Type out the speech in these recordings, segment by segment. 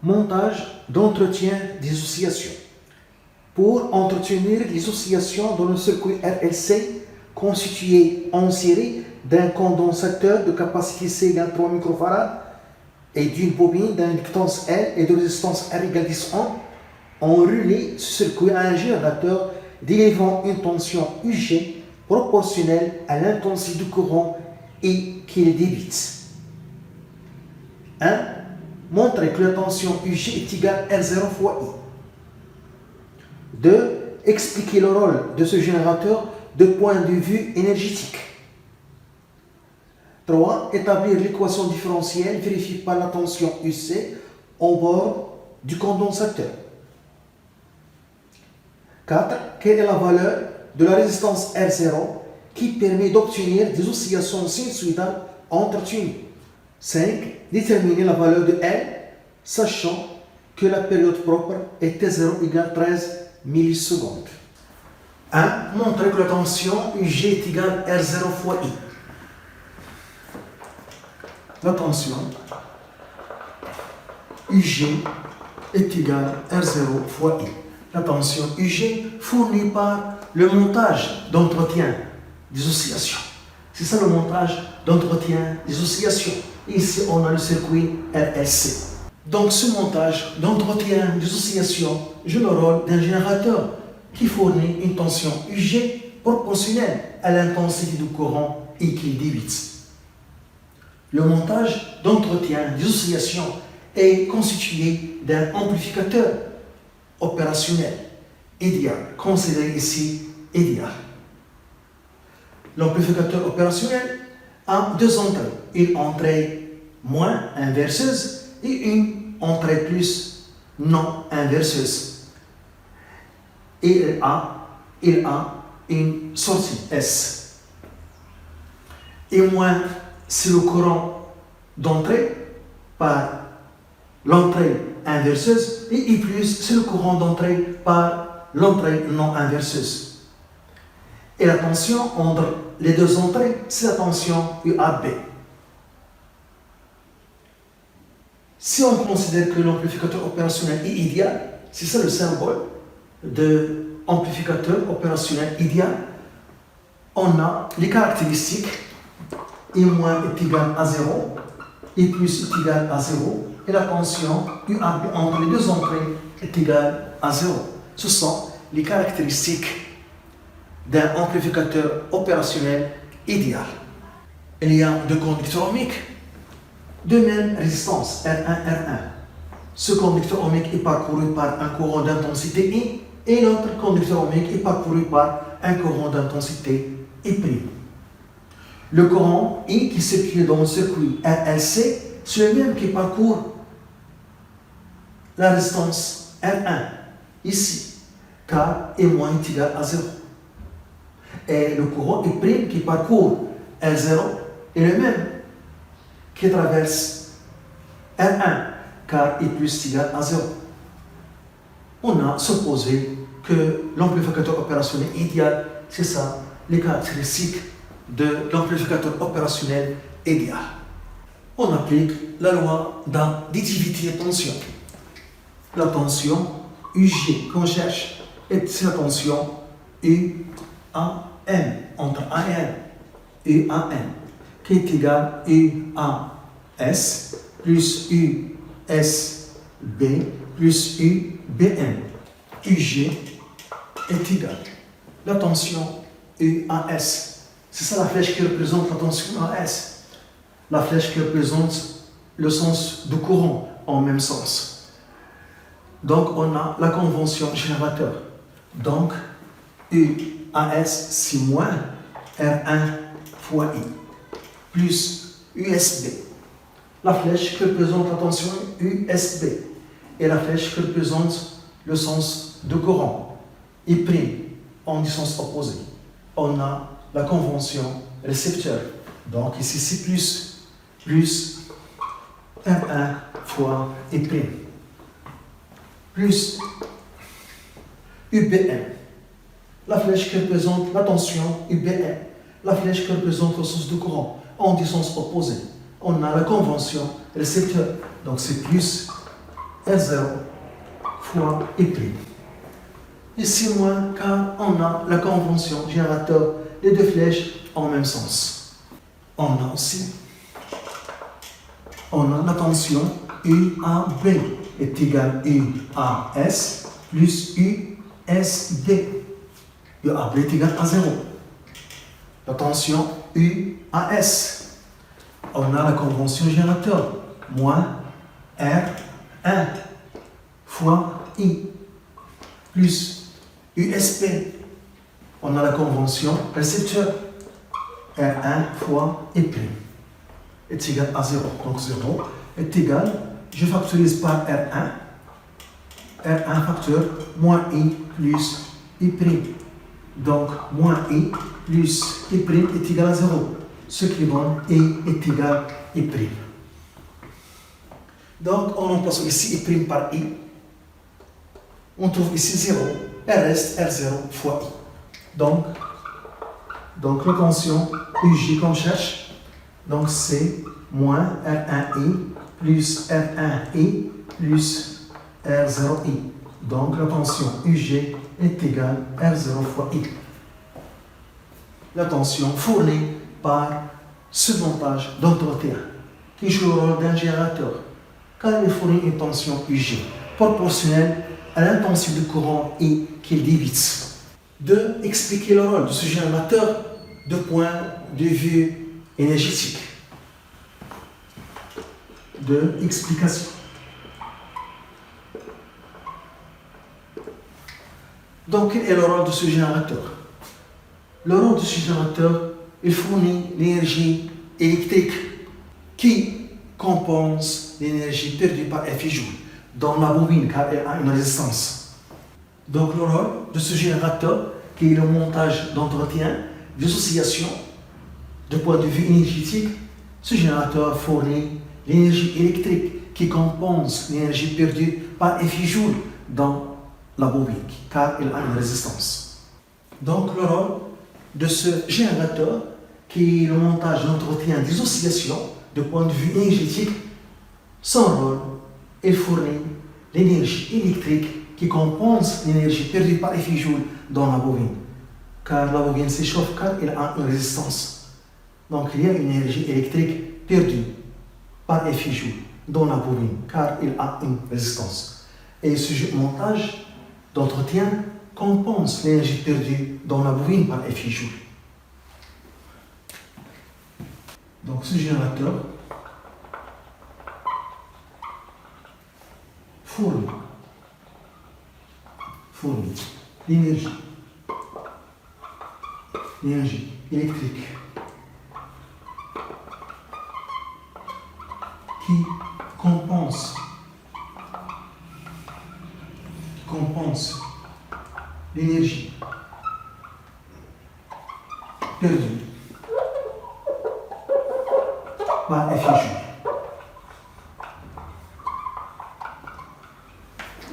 Montage d'entretien des oscillations. Pour entretenir les oscillations dans le circuit RLC constitué en série d'un condensateur de capacité C égale 3 microfarad et d'une bobine d'inductance L et de résistance R égale 10 ohms, on relie ce circuit à un générateur délivrant une tension UG proportionnelle à l'intensité du courant et qu'il débite. 1. Montrer que la tension UG est égale à R0 fois I. 2. Expliquer le rôle de ce générateur de point de vue énergétique. 3. Établir l'équation différentielle vérifiée par la tension UC au bord du condensateur. 4. Quelle est la valeur de la résistance R0 qui permet d'obtenir des oscillations sinusoïdales entretenues. 5. Déterminer la valeur de L, sachant que la période propre est T0 égale 13 millisecondes. 1. Montrer que la tension UG est égale à R0 fois I. La tension UG est égale à R0 fois I. La tension UG fournie par le montage d'entretien des oscillations. C'est ça le montage d'entretien des oscillations. Ici, on a le circuit RLC. Donc, ce montage d'entretien des oscillations joue le rôle d'un générateur qui fournit une tension UG proportionnelle à l'intensité du courant et qui débite. Le montage d'entretien des oscillations est constitué d'un amplificateur opérationnel idéal, considéré ici idéal. L'amplificateur opérationnel a deux entrées, une entrée moins inverseuse et une entrée plus non inverseuse. Et il a une sortie S. Et moins, c'est le courant d'entrée par l'entrée inverseuse et I+, c'est le courant d'entrée par l'entrée non inverseuse. Et la tension entre les deux entrées, c'est la tension UAB. Si on considère que l'amplificateur opérationnel est idéal, c'est ça le symbole de amplificateur opérationnel idéal, on a les caractéristiques I- est égal à 0, I+ est égal à 0, et la tension UAB entre les deux entrées est égale à 0. Ce sont les caractéristiques d'un amplificateur opérationnel idéal. Il y a deux conducteurs ohmiques de même résistance, R1, R1. Ce conducteur ohmique est parcouru par un courant d'intensité I et l'autre conducteur ohmique est parcouru par un courant d'intensité I'. Le courant I qui circule dans le circuit RLC, c'est le même qui parcourt la résistance R1 ici, car I- est égal à 0. Et le courant I' qui parcourt R0 est le même qui traverse R1, car I+ est égal à 0. On a supposé que l'amplificateur opérationnel idéal, c'est ça, les caractéristiques de l'amplificateur opérationnel idéal. On applique la loi d'additivité de tension. La tension UG qu'on cherche est la tension UAM, entre A et N, UAM, qui est égal à UAS plus USB plus UBM. UG est égal à la tension UAS. C'est ça la flèche qui représente la tension UAS. La flèche qui représente le sens du courant en même sens. Donc on a la convention générateur. Donc UAS c'est moins R1 fois I plus USB. La flèche qui représente la tension USB et la flèche qui représente le sens du courant I' en du sens opposé. On a la convention récepteur. Donc ici c'est plus R1 fois I' plus UBM. La flèche qui représente la tension UBM. La flèche qui représente le sens du courant en du sens opposé. On a la convention récepteur. Donc c'est plus R0 fois I'. Ici moins car on a la convention générateur des deux flèches en même sens. On a aussi la tension UAB est égale UAS plus USD. UAB est égal à 0. La tension UAS. On a la convention générateur moins R1 fois I plus USP. On a la convention récepteur R1 fois I' est égal à 0. Donc 0 est égal, je factorise par R1 facteur moins I plus I'. Donc moins I plus I' est égal à 0. Ce qui donne I est égal à I'. Donc on remplace ici I' par I. On trouve ici 0. Il reste R0 fois I. Donc la tension UJ qu'on cherche, donc c'est moins R1I plus R1I plus R0I. Donc la tension UG est égale à R0 fois I. La tension fournie par ce montage d'entretien qui joue le rôle d'un générateur car il fournit une tension UG proportionnelle à l'intensité du courant I qu'il divise. De expliquer le rôle de ce générateur de point de vue énergétique. De explication. Donc, quel est le rôle de ce générateur? Le rôle de ce générateur, il fournit l'énergie électrique qui compense l'énergie perdue par FJ dans la bobine car elle a une résistance. Donc, le rôle de ce générateur, qui est le montage d'entretien, dissociation, de point de vue énergétique, ce générateur fournit l'énergie électrique qui compense l'énergie perdue par FJ dans la bobine, car il a une résistance. Donc, le rôle de ce générateur, qui est le montage d'entretien dissociation, de point de vue énergétique, son rôle, il fournit l'énergie électrique qui compense l'énergie perdue par FJ dans la bobine. Car la bobine s'échauffe car elle a une résistance. Donc il y a une énergie électrique perdue par FJ dans la bobine car il a une résistance. Et ce montage d'entretien compense l'énergie perdue dans la bobine par FJ. Donc ce générateur fournit l'énergie électrique qui compense l'énergie perdue par FJ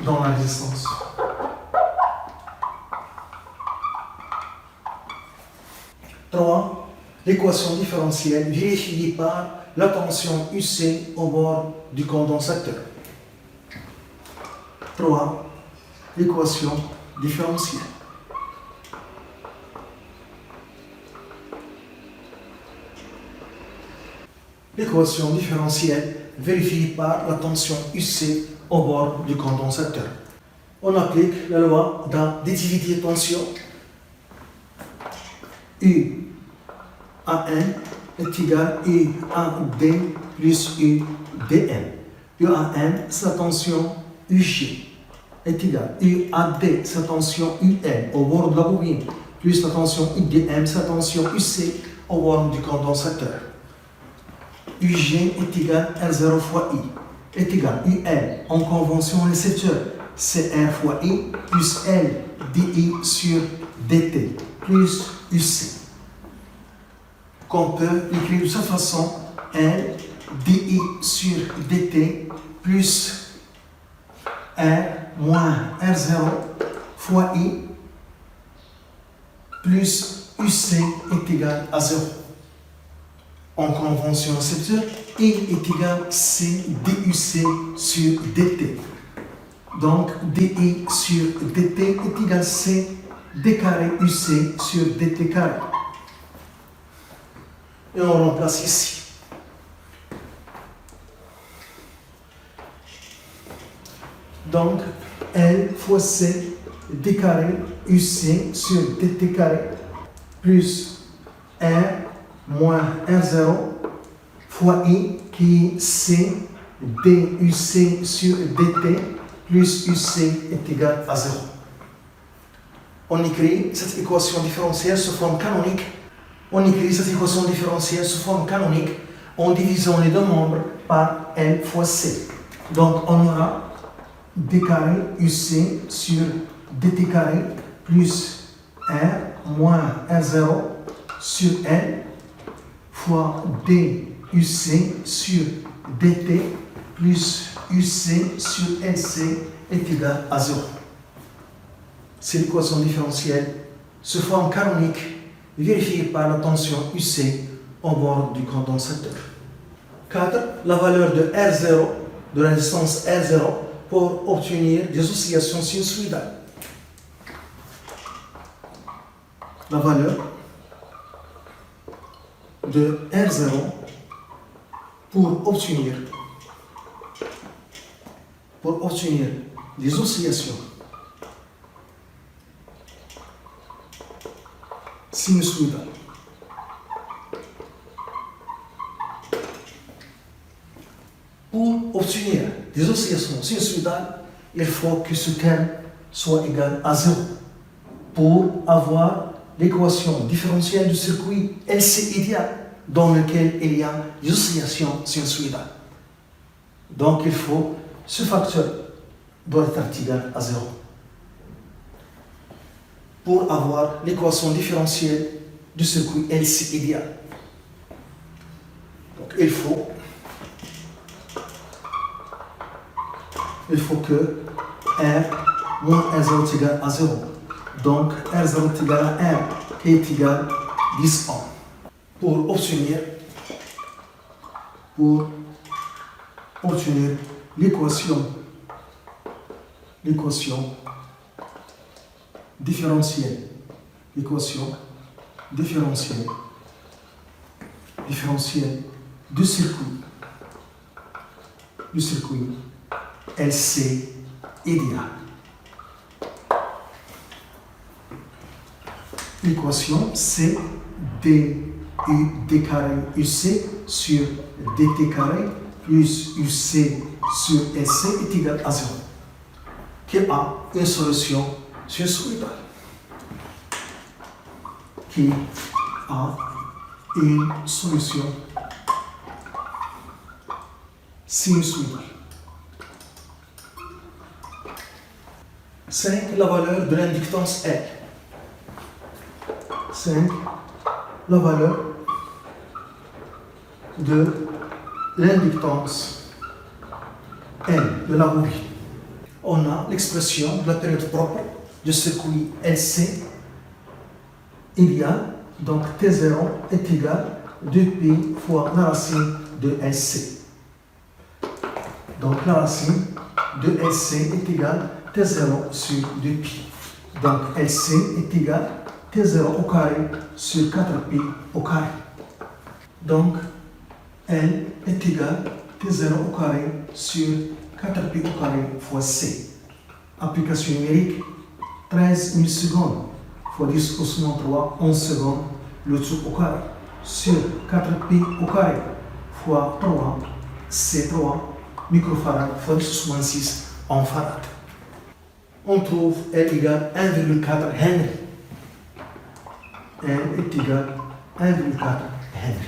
dans la résistance. L'équation différentielle vérifiée par la tension UC au bord du condensateur. 3. L'équation différentielle. L'équation différentielle vérifiée par la tension UC au bord du condensateur. On applique la loi d'additivité de tension. UAN est égal à UAD plus UDN. UAN, sa tension UG, est égal à UAD, sa tension UL au bord de la bobine, plus la tension UDM, sa tension UC au bord du condensateur. UG est égal à R0 fois I, est égal à UL en convention récepteur, c'est R fois I plus L dI sur dt plus UC. Qu'on peut écrire de cette façon L dI sur dt plus R moins R0 fois I plus UC est égal à 0. En convention récepteur, I est égal à C DUC sur dt. Donc, dI sur dt est égal à c d carré UC sur dt carré. Et on remplace ici. Donc, L fois C d carré UC sur dt carré plus R moins R0 fois I qui est C DUC sur dt plus UC est égal à 0. On écrit cette équation différentielle sous forme canonique. On écrit cette équation différentielle sous forme canonique en divisant les deux membres par L fois C. Donc on aura d carré UC sur dt carré plus R moins R0 sur L fois DUC sur dt plus UC sur LC est égal à 0. C'est l'équation différentielle sous forme canonique vérifiée par la tension UC au bord du condensateur. 4. La valeur de R0, de la distance R0 pour obtenir des oscillations sinusoïdales. La valeur de R0 pour obtenir des oscillations sinusoïdales. Pour obtenir des oscillations sinusoïdales, il faut que ce terme soit égal à 0 pour avoir l'équation différentielle du circuit LC idéal dans lequel il y a des oscillations sinusoïdales. Donc il faut ce facteur doit être égal à 0 pour avoir l'équation différentielle du circuit LC idéal. Donc il faut que R moins R0 est égal à 0. Donc R0 est égal à R qui est égal à 10 ohms. Pour obtenir l'équation différentielle du circuit LC idéal. L'équation c'est d carré UC sur dt carré plus UC sur LC est égal à 0, qui a une solution sinusoïdale. Qui a une solution sinusoïdale. 5. La valeur de l'inductance L. 5. La valeur de l'inductance L de la bobine. On a l'expression de la période propre du circuit LC idéal. Donc T0 est égal à 2π fois la racine de LC. Donc la racine de LC est égale à T0 sur 2π. Donc LC est égal à T0 au carré sur 4π au carré. Donc L est égal à T0 au carré sur 4π au carré fois C. Application numérique 13 millisecondes fois 10 au moins 3, 11 secondes, le tout au carré sur 4π au carré fois 3, C3 microfarad fois 10 au moins 6 en farad. On trouve L égale 1,4 Henry. L est égal à 1,4 Henry.